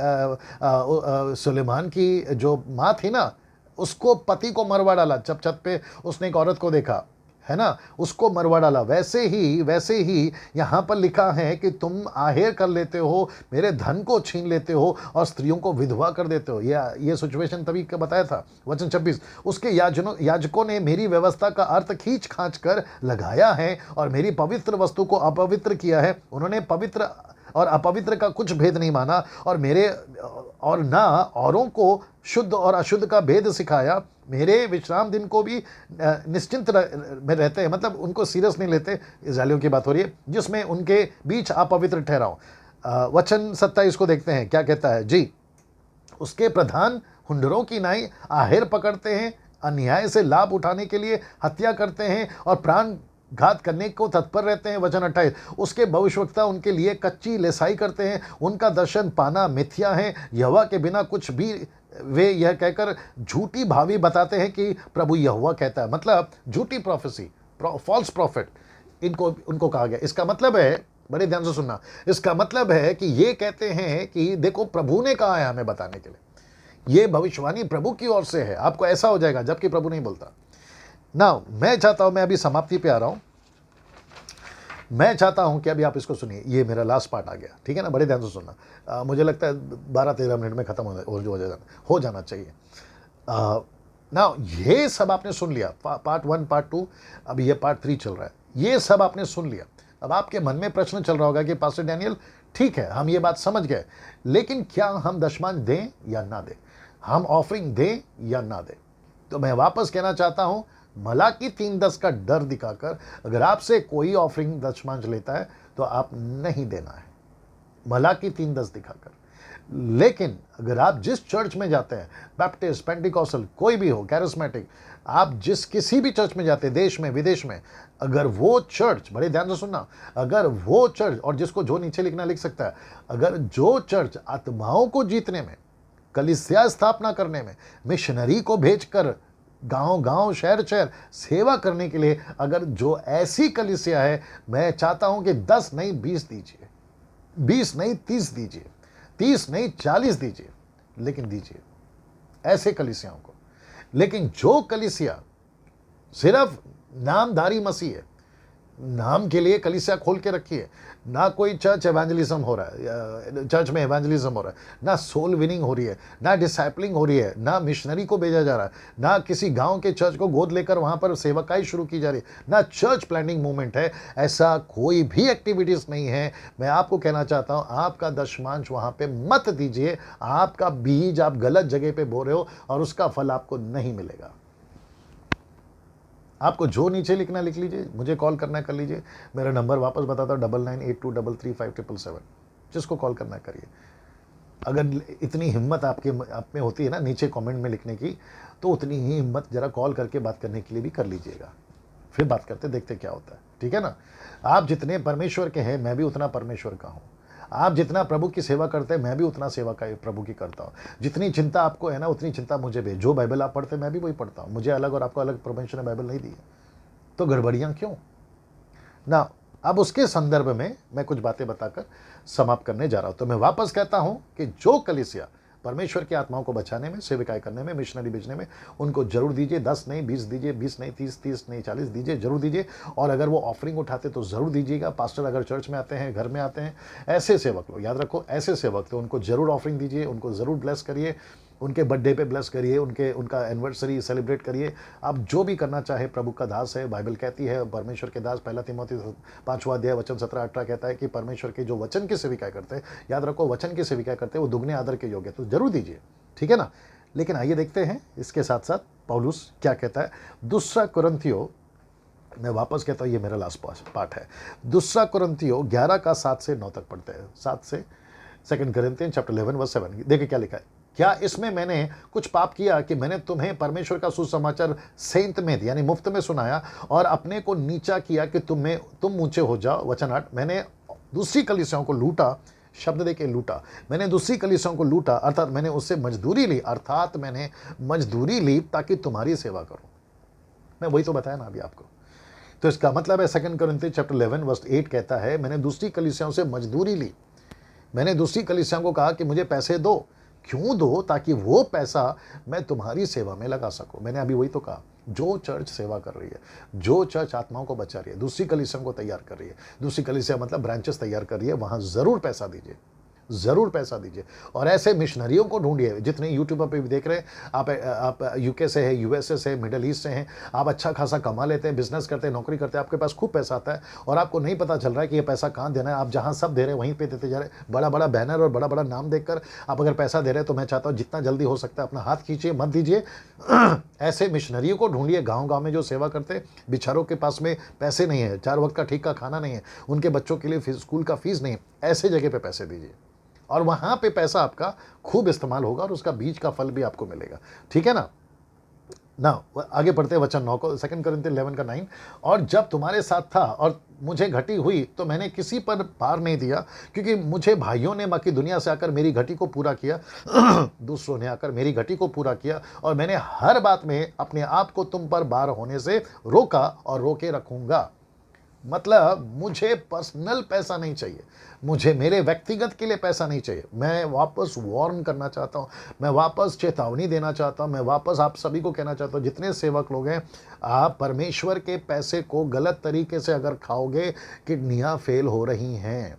सुलेमान की जो माँ थी ना, उसको पति को मरवा डाला। जब छत पे उसने एक औरत को देखा, है ना, उसको मरवा डाला। वैसे ही यहाँ पर लिखा है कि तुम आहेर कर लेते हो, मेरे धन को छीन लेते हो और स्त्रियों को विधवा कर देते हो। ये सिचुएशन तभी का बताया था। वचन 26, उसके याजकों ने मेरी व्यवस्था का अर्थ खींच खांच कर लगाया है और मेरी पवित्र वस्तु को अपवित्र किया है। उन्होंने पवित्र और अपवित्र का कुछ भेद नहीं माना और ना औरों को शुद्ध और अशुद्ध का भेद सिखाया। मेरे विश्राम दिन को भी निश्चिंत में रहते हैं, मतलब उनको सीरियस नहीं लेते। इस्राएलियों की बात हो रही है, जिसमें उनके बीच अपवित्र ठहराओ। वचन 27 को देखते हैं क्या कहता है जी। उसके प्रधान हुंडरों की नाई आहेर पकड़ते हैं, अन्याय से लाभ उठाने के लिए हत्या करते हैं और प्राण घात करने को तत्पर रहते हैं। वचन 28, उसके भविष्यवक्ता उनके लिए कच्ची लेसाई करते हैं, उनका दर्शन पाना मिथ्या है, यहोवा के बिना कुछ भी। वे यह कहकर झूठी भावी बताते हैं कि प्रभु यहोवा कहता है, मतलब झूठी प्रोफेसी, फॉल्स प्रॉफिट उनको कहा गया। इसका मतलब है, बड़े ध्यान से सुनना, इसका मतलब है कि ये कहते हैं कि देखो प्रभु ने कहा है हमें बताने के लिए, ये भविष्यवाणी प्रभु की ओर से है, आपको ऐसा हो जाएगा, जबकि प्रभु नहीं बोलता ना। मैं चाहता हूं, मैं अभी समाप्ति पे आ रहा हूं, मैं चाहता हूं कि अभी आप इसको सुनिए। ये मेरा लास्ट पार्ट आ गया, ठीक है ना, बड़े ध्यान से सुनना। मुझे लगता है 12-13 मिनट में खत्म हो जाना चाहिए ना। ये सब आपने सुन लिया, पार्ट 1, पार्ट 2, अभी ये पार्ट 3 चल रहा है, ये सब आपने सुन लिया। अब आपके मन में प्रश्न चल रहा होगा कि पास्टर डैनियल, ठीक है हम ये बात समझ गए, लेकिन क्या हम दशमांश दें या ना दें, हम ऑफरिंग दें या ना दें? तो मैं वापस कहना चाहता हूं, मलाकी 3:10 का डर दिखाकर अगर आपसे कोई ऑफरिंग दशमांश लेता है तो आप नहीं देना है, मलाकी 3:10 दिखाकर। लेकिन अगर आप जिस चर्च में जाते हैं, बैप्टिस्ट, पेंटिकॉस्टल, कोई भी हो, कैरिस्मेटिक, आप किसी भी चर्च में जाते हैं, देश में विदेश में, अगर वो चर्च, बड़े ध्यान से सुनना, अगर वो चर्च, और जिसको जो नीचे लिखना लिख सकता है, अगर जो चर्च आत्माओं को जीतने में, कलीसिया स्थापना करने में, मिशनरी को भेजकर गांव गांव, शहर शहर सेवा करने के लिए, अगर जो ऐसी कलीसिया है, मैं चाहता हूं कि 10 नहीं 20 दीजिए, 20 नहीं 30 दीजिए, 30 नहीं 40 दीजिए, लेकिन दीजिए ऐसे कलीसियाओं को। लेकिन जो कलीसिया सिर्फ नामधारी मसीह है, नाम के लिए कलीसिया खोल के रखी है। ना कोई चर्च एवेंजलिज्म हो रहा है, चर्च में एवेंजलिज्म हो रहा है, ना सोल विनिंग हो रही है, ना डिसाइपलिंग हो रही है, ना मिशनरी को भेजा जा रहा है, ना किसी गांव के चर्च को गोद लेकर वहां पर सेवकाई शुरू की जा रही है, ना चर्च प्लानिंग मूवमेंट है। ऐसा कोई भी एक्टिविटीज नहीं है। मैं आपको कहना चाहता हूं, आपका दशमांश वहां पे मत दीजिए। आपका बीज आप गलत जगह पे बो रहे हो और उसका फल आपको नहीं मिलेगा। आपको जो नीचे लिखना लिख लीजिए, मुझे कॉल करना कर लीजिए। मेरा नंबर वापस बताता हूँ 9982335777। जिसको कॉल करना करिए। अगर इतनी हिम्मत आपके आप में होती है ना नीचे कमेंट में लिखने की, तो उतनी ही हिम्मत जरा कॉल करके बात करने के लिए भी कर लीजिएगा। फिर बात करते देखते क्या होता है, ठीक है ना। आप जितने परमेश्वर के हैं, मैं भी उतना परमेश्वर का हूँ। आप जितना प्रभु की सेवा करते हैं, मैं भी उतना सेवा का प्रभु की करता हूँ। जितनी चिंता आपको है ना, उतनी चिंता मुझे भी। जो बाइबल आप पढ़ते हैं, मैं भी वही पढ़ता हूँ। मुझे अलग और आपको अलग परमेश्वर ने बाइबल नहीं दी है, तो गड़बड़ियाँ क्यों ना। अब उसके संदर्भ में मैं कुछ बातें बताकर समाप्त करने जा रहा हूँ। तो मैं वापस कहता हूँ कि जो कलीसिया परमेश्वर की आत्माओं को बचाने में, सेविकाई करने में, मिशनरी भेजने में, उनको जरूर दीजिए। 10 नहीं 20 दीजिए, 20 नहीं 30, 30 नहीं 40 दीजिए, जरूर दीजिए। और अगर वो ऑफरिंग उठाते तो जरूर दीजिएगा। पास्टर अगर चर्च में आते हैं, घर में आते हैं, ऐसे सेवक लोग, याद रखो ऐसे सेवक तो उनको जरूर ऑफरिंग दीजिए, उनको जरूर ब्लेस करिए, उनके बर्थडे पे ब्लेस करिए, उनका एनिवर्सरी सेलिब्रेट करिए। आप जो भी करना चाहे, प्रभु का दास है। बाइबल कहती है परमेश्वर के दास, 1 तीमुथियुस 5वां अध्याय वचन 17-18 कहता है कि परमेश्वर के जो वचन की सेविका करते हैं, याद रखो वचन की सेविका करते हैं, वो दुगने आदर के योग्य, तो जरूर दीजिए, ठीक है ना। लेकिन आइए देखते हैं इसके साथ साथ पौलुस क्या कहता है। दूसरा कुरिन्थियों, मैं वापस कहता हूँ, ये मेरा लास्ट पार्ट है। दूसरा कुरिन्थियों 11 का 7 से 9 तक पढ़ते हैं। 7 से 2 Corinthians chapter 11 verse 7। देखिए क्या लिखा है। क्या इसमें मैंने कुछ पाप किया कि मैंने तुम्हें परमेश्वर का सुसमाचार सेंत में यानी मुफ्त में सुनाया और अपने को नीचा किया कि तुम ऊंचे हो जाओ। वचन 8, मैंने दूसरी कलीसियाओं को लूटा। शब्द देके लूटा, मैंने दूसरी कलीसियाओं को लूटा, अर्थात मैंने उससे मजदूरी ली ताकि तुम्हारी सेवा करूं। मैं वही तो बताया ना अभी आपको। तो इसका मतलब है 2 Corinthians chapter 11 verse 8 कहता है, मैंने दूसरी कलीसियाओं से मजदूरी ली। मैंने दूसरी कलीसियाओं को कहा कि मुझे पैसे दो। क्यों दो? ताकि वो पैसा मैं तुम्हारी सेवा में लगा सकूं। मैंने अभी वही तो कहा, जो चर्च सेवा कर रही है, जो चर्च आत्माओं को बचा रही है, दूसरी कलीसियाओं को तैयार कर रही है, दूसरी कलीसिया मतलब ब्रांचेस तैयार कर रही है, वहां जरूर पैसा दीजिए, जरूर पैसा दीजिए। और ऐसे मिशनरियों को ढूंढिए। जितने यूट्यूब पे भी देख रहे हैं, आप यूके से है, यूएसए से, मिडिल ईस्ट से हैं, आप अच्छा खासा कमा लेते हैं, बिजनेस करते हैं, नौकरी करते हैं, आपके पास खूब पैसा आता है और आपको नहीं पता चल रहा है कि ये पैसा कहाँ देना है। आप जहाँ सब दे रहे हैं वहीं पे देते जा रहे हैं। बड़ा बड़ा बैनर और बड़ा बड़ा नाम देखकर आप अगर पैसा दे रहे हैं, तो मैं चाहता हूँ जितना जल्दी हो सकता है अपना हाथ खींचिए, मत दीजिए। ऐसे मिशनरियों को ढूंढिए गाँव गाँव में जो सेवा करते हैं। बेचारों के पास में पैसे नहीं है, 4 वक्त का ठीक का खाना नहीं है, उनके बच्चों के लिए स्कूल का फीस नहीं है, ऐसे जगह पे पैसे दीजिए और वहां पे पैसा आपका खूब इस्तेमाल होगा और उसका बीज का फल भी आपको मिलेगा, ठीक है ना। आगे पढ़ते हैं वचन 9 को, 2 Corinthians 11 का 9। और जब तुम्हारे साथ था और मुझे घटी हुई तो मैंने किसी पर भार नहीं दिया, क्योंकि मुझे भाइयों ने मकिदुनिया से आकर मेरी घटी को पूरा किया दूसरों ने आकर मेरी घटी को पूरा किया, और मैंने हर बात में अपने आप को तुम पर भार होने से रोका और रोके रखूंगा। मतलब मुझे पर्सनल पैसा नहीं चाहिए, मुझे मेरे व्यक्तिगत के लिए पैसा नहीं चाहिए। मैं वापस वार्न करना चाहता हूँ, मैं वापस चेतावनी देना चाहता हूँ, मैं वापस आप सभी को कहना चाहता हूँ, जितने सेवक लोग हैं, आप परमेश्वर के पैसे को गलत तरीके से अगर खाओगे, किडनियाँ फेल हो रही हैं,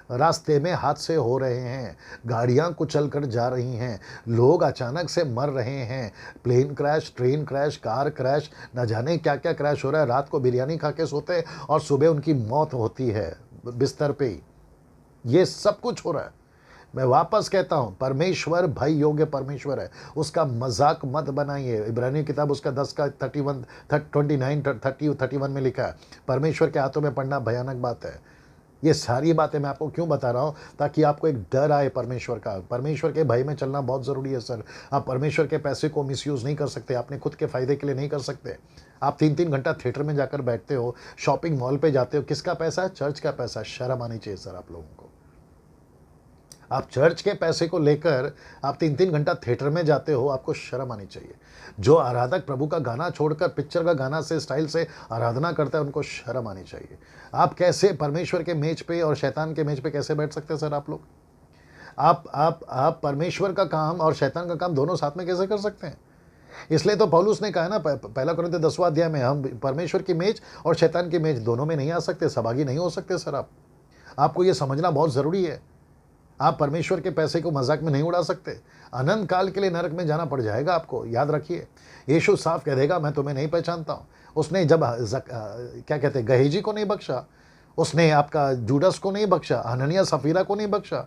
रास्ते में हादसे हो रहे हैं, गाड़ियां कुचल कर जा रही हैं, लोग अचानक से मर रहे हैं, plane crash, train crash, car crash, न जाने क्या क्या क्रैश हो रहा है। रात को बिरयानी खा के सोते हैं और सुबह उनकी मौत होती है बिस्तर पे ही। ये सब कुछ हो रहा है। मैं वापस कहता हूं, परमेश्वर भय योग्य परमेश्वर है, उसका मजाक मत बनाइए। इब्रानी किताब उसका 10 का 31, 29, 30, 31 में लिखा है, परमेश्वर के हाथों में पड़ना भयानक बात है। ये सारी बातें मैं आपको क्यों बता रहा हूँ? ताकि आपको एक डर आए परमेश्वर का। परमेश्वर के भय में चलना बहुत ज़रूरी है सर। आप परमेश्वर के पैसे को मिसयूज़ नहीं कर सकते, अपने खुद के फ़ायदे के लिए नहीं कर सकते। आप 3-3 घंटा थिएटर में जाकर बैठते हो, शॉपिंग मॉल पे जाते हो, किसका पैसा है? चर्च का पैसा। शर्म आनी चाहिए सर आप लोगों को। आप चर्च के पैसे को लेकर आप 3-3 घंटा थिएटर में जाते हो, आपको शर्म आनी चाहिए। जो आराधक प्रभु का गाना छोड़कर पिक्चर का गाना से स्टाइल से आराधना करता है, उनको शर्म आनी चाहिए। आप कैसे परमेश्वर के मेज पे और शैतान के मेज पे कैसे बैठ सकते हैं सर आप लोग? आप परमेश्वर का काम और शैतान का काम दोनों साथ में कैसे कर सकते हैं? इसलिए तो पौलुस ने कहा ना पहला कुरिन्थियों 10वां अध्याय में, हम परमेश्वर की मेज और शैतान की मेज दोनों में नहीं आ सकते, सहभागी नहीं हो सकते सर। आपको ये समझना बहुत ज़रूरी है। आप परमेश्वर के पैसे को मजाक में नहीं उड़ा सकते। अनंत काल के लिए नरक में जाना पड़ जाएगा आपको, याद रखिए। यीशु साफ कह देगा, मैं तुम्हें नहीं पहचानता हूँ। उसने जब क्या कहते हैं, गहेजी को नहीं बख्शा, उसने आपका जूडस को नहीं बख्शा, हननिया सफीरा को नहीं बख्शा।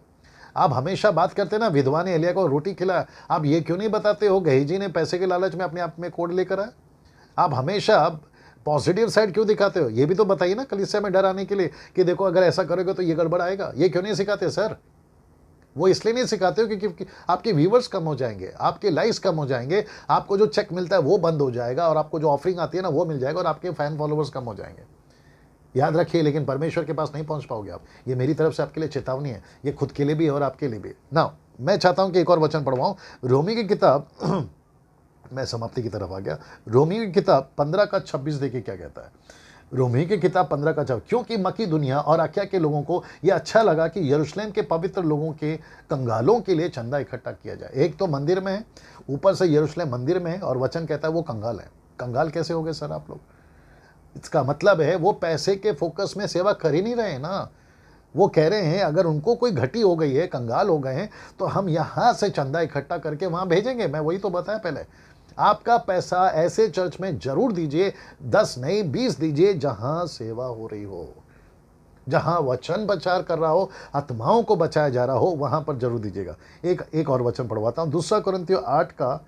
आप हमेशा बात करते ना, विधवा ने एलिया को रोटी खिलाया, आप ये क्यों नहीं बताते हो गहेजी ने पैसे के लालच में अपने आप में कोड लेकर आया? आप हमेशा पॉजिटिव साइड क्यों दिखाते हो? ये भी तो बताइए ना, कलीसिया में डर आने के लिए कि देखो अगर ऐसा करोगे तो ये गड़बड़ आएगा। ये क्यों नहीं सिखाते सर? वो इसलिए नहीं सिखाते हो क्योंकि आपके व्यूवर्स कम हो जाएंगे, आपके लाइक्स कम हो जाएंगे, आपको जो चेक मिलता है वो बंद हो जाएगा, और आपको जो ऑफरिंग आती है ना वो मिल जाएगा, और आपके फैन फॉलोवर्स कम हो जाएंगे। याद रखिए, लेकिन परमेश्वर के पास नहीं पहुंच पाओगे आप। ये मेरी तरफ से आपके लिए चेतावनी है, ये खुद के लिए भी और आपके लिए भी ना। मैं चाहता हूं कि एक और वचन पढ़वाऊं, रोमी की किताब मैं समाप्ति की तरफ आ गया। रोमी की किताब 15 का 26 देखिए क्या कहता है। रोमी की किताब 15 का 26, क्योंकि मकी दुनिया और आख्या के लोगों को यह अच्छा लगा कि यरूशलेम के पवित्र लोगों के कंगालों के लिए चंदा इकट्ठा किया जाए। एक तो मंदिर में है, ऊपर से यरूशलेम मंदिर में है, और वचन कहता है वो कंगाल है। कंगाल कैसे हो गए सर आप लोग? इसका मतलब है वो पैसे के फोकस में सेवा कर ही नहीं रहे ना। वो कह रहे हैं अगर उनको कोई घटी हो गई है, कंगाल हो गए हैं, तो हम यहाँ से चंदा इकट्ठा करके वहाँ भेजेंगे। मैं वही तो बताया पहले, आपका पैसा ऐसे चर्च में जरूर दीजिए, 10 नहीं 20 दीजिए, जहां सेवा हो रही हो, जहां वचन प्रचार कर रहा हो, आत्माओं को बचाया जा रहा हो, वहां पर जरूर दीजिएगा। एक और वचन पढ़वाता हूं, 2 कुरिन्थियों 8 का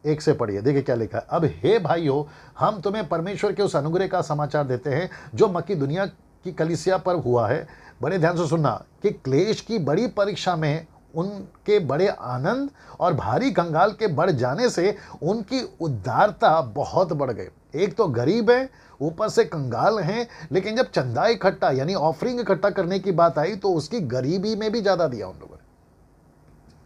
1 से पढ़िए, देखिए क्या लिखा है। अब हे भाइयों, हम तुम्हें परमेश्वर के उस अनुग्रह का समाचार देते हैं जो मक्की दुनिया की कलीसिया पर हुआ है। बड़े ध्यान से सुनना कि क्लेश की बड़ी परीक्षा में उनके बड़े आनंद और भारी कंगाल के बढ़ जाने से उनकी उदारता बहुत बढ़ गई। एक तो गरीब है, ऊपर से कंगाल हैं, लेकिन जब चंदा इकट्ठा यानी ऑफरिंग इकट्ठा करने की बात आई तो उसकी गरीबी में भी ज्यादा दिया उन लोगों ने।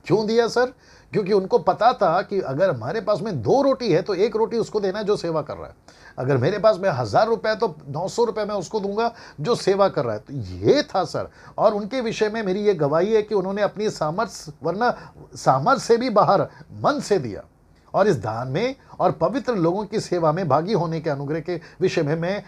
क्यों दिया सर? क्योंकि उनको पता था कि अगर हमारे पास में 2 रोटी है तो 1 रोटी उसको देना है जो सेवा कर रहा है। अगर मेरे पास में 1000 रुपए है तो 900 रुपए मैं उसको दूंगा जो सेवा कर रहा है। तो ये था सर। और उनके विषय में मेरी ये गवाही है कि उन्होंने अपनी सामर्थ्य, वरना सामर्थ्य से भी बाहर मन से दिया, और इस दान में और पवित्र लोगों की सेवा में भागी होने के अनुग्रह के विषय में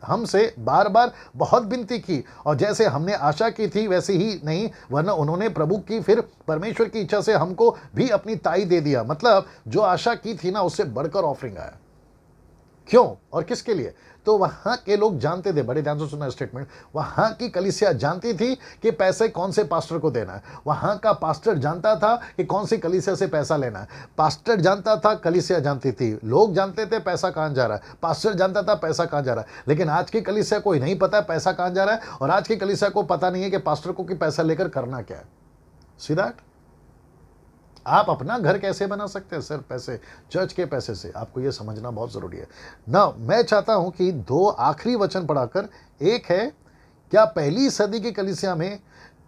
हमसे बार बार बहुत विनती की, और जैसे हमने आशा की थी वैसे ही नहीं, वरना उन्होंने प्रभु की फिर परमेश्वर की इच्छा से हमको भी अपनी ताई दे दिया। मतलब जो आशा की थी ना उससे बढ़कर ऑफरिंग आया। क्यों और किसके लिए? तो वहां के लोग जानते थे, बड़े ध्यान से सुनना स्टेटमेंट, वहां की कलीसिया जानती थी कि पैसे कौन से पास्टर को देना है। वहां का पास्टर जानता था कि कौन सी कलीसिया से पैसा लेना है। पास्टर जानता था, कलीसिया जानती थी, लोग जानते थे पैसा कहां जा रहा है, पास्टर जानता था पैसा कहां जा रहा है। लेकिन आज की कलीसिया को नहीं पता पैसा कहां जा रहा है, और आज की कलीसिया को पता नहीं है कि पास्टर को कि पैसा लेकर करना क्या है। See that? आप अपना घर कैसे बना सकते हैं सर पैसे, चर्च के पैसे से? आपको यह समझना बहुत जरूरी है ना। मैं चाहता हूं कि 2 आखिरी वचन पढ़ाकर, एक है क्या पहली सदी की कलीसिया में,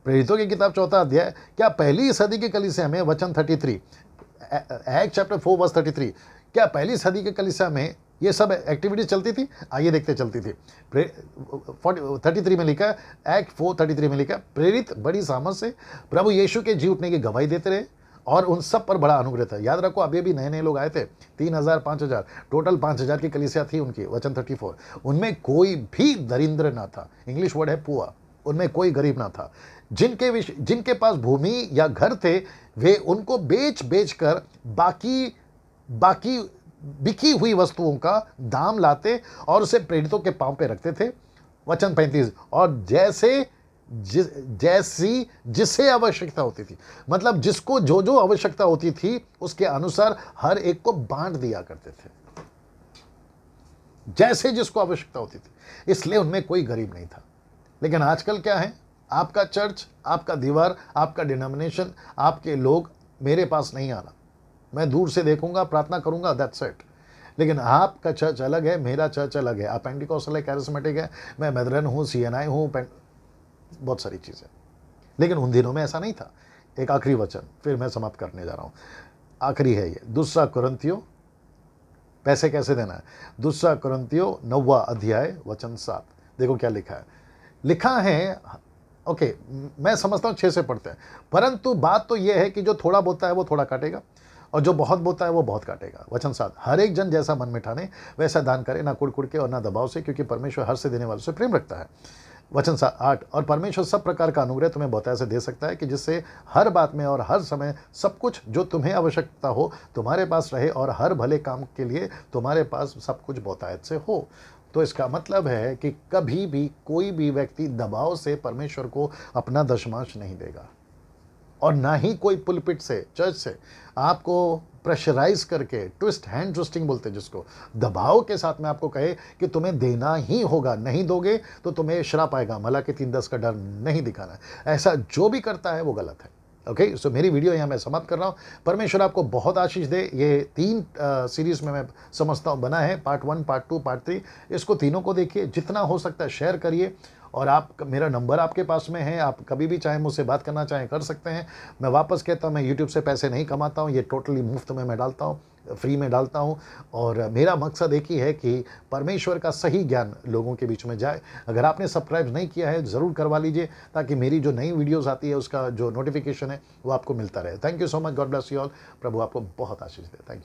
प्रेरितों की किताब 4 अध्याय, क्या पहली सदी की कलीसिया में, वचन 33, एक्ट चैप्टर 4 वर्स 33, क्या पहली सदी की कलीसिया में ये सब एक्टिविटीज चलती थी? आइए देखते चलती थी। 33 में लिखा है, एक्ट 4:33 में लिखा है, प्रेरित बड़ी सामर्थ से प्रभु यीशु के जी उठने की गवाही देते रहे, और उन सब पर बड़ा अनुग्रह था। याद रखो अभी भी नए नए लोग आए थे, 3000 5000 टोटल 5000 की कलीसिया थी उनकी। वचन 34, उनमें कोई भी दरिद्र ना था, इंग्लिश वर्ड है पुअर, उनमें कोई गरीब ना था। जिनके पास भूमि या घर थे वे उनको बेच कर बाकी बिकी हुई वस्तुओं का दाम लाते और उसे प्रेरितों के पांव पे रखते थे। वचन 35, और जैसी जिसे आवश्यकता होती थी, मतलब जिसको जो जो आवश्यकता होती थी उसके अनुसार हर एक को बांट दिया करते थे, जैसे जिसको आवश्यकता होती थी। इसलिए उनमें कोई गरीब नहीं था। लेकिन आजकल क्या है, आपका चर्च, आपका दीवार, आपका डिनोमिनेशन, आपके लोग, मेरे पास नहीं आना, मैं दूर से देखूंगा, प्रार्थना करूंगा, दैट्स इट। लेकिन आपका चर्च अलग है, मेरा चर्च अलग है। आप पेंटिकॉस्टल है, कैरिस्मेटिक है, मैं मेथोडन हूँ, CNI हूँ, बहुत सारी चीज़ें। लेकिन उन दिनों में ऐसा नहीं था। एक आखिरी वचन, फिर मैं समाप्त करने जा रहा हूँ, आखिरी है ये, 2 कुरिन्थियों, पैसे कैसे देना है, 2 कुरिन्थियों 9वां अध्याय वचन 7, देखो क्या लिखा है। ओके, मैं समझता हूँ 6 से पढ़ते हैं। परंतु बात तो यह है कि जो थोड़ा बोता है वो थोड़ा काटेगा, और जो बहुत बोता है वो बहुत काटेगा। वचन 7, हर एक जन जैसा मन में ठाने वैसा दान करे, ना कुड़ के और ना दबाव से, क्योंकि परमेश्वर हर से देने वालों से प्रेम रखता है। वचन 8, और परमेश्वर सब प्रकार का अनुग्रह तुम्हें बहुतायत से दे सकता है, कि जिससे हर बात में और हर समय सब कुछ जो तुम्हें आवश्यकता हो तुम्हारे पास रहे, और हर भले काम के लिए तुम्हारे पास सब कुछ बहुतायत से हो। तो इसका मतलब है कि कभी भी कोई भी व्यक्ति दबाव से परमेश्वर को अपना दशमांश नहीं देगा, और ना ही कोई पुलपिट से, चर्च से आपको प्रेशराइज करके, ट्विस्ट, हैंड ट्विस्टिंग बोलते हैं जिसको, दबाव के साथ में आपको कहे कि तुम्हें देना ही होगा, नहीं दोगे तो तुम्हें श्राप आएगा, भला के 3-10 का डर नहीं दिखाना। ऐसा जो भी करता है वो गलत है। ओके, सो मेरी वीडियो यहाँ मैं समाप्त कर रहा हूँ। परमेश्वर आपको बहुत आशीष दे। ये 3 सीरीज में मैं समझता हूँ बना है, पार्ट 1, पार्ट 2, पार्ट 3। इसको तीनों को देखिए, जितना हो सकता है शेयर करिए, और आप, मेरा नंबर आपके पास में है, आप कभी भी चाहे मुझसे बात करना चाहें कर सकते हैं। मैं वापस कहता हूँ, मैं यूट्यूब से पैसे नहीं कमाता हूँ, ये टोटली मुफ्त में मैं डालता हूँ, फ्री में डालता हूँ, और मेरा मकसद एक ही है कि परमेश्वर का सही ज्ञान लोगों के बीच में जाए। अगर आपने सब्सक्राइब नहीं किया है ज़रूर करवा लीजिए, ताकि मेरी जो नई वीडियोज़ आती है उसका जो नोटिफिकेशन है वो आपको मिलता रहे। Thank you so much, God bless you all. प्रभु आपको बहुत आशीष दे। Thank you.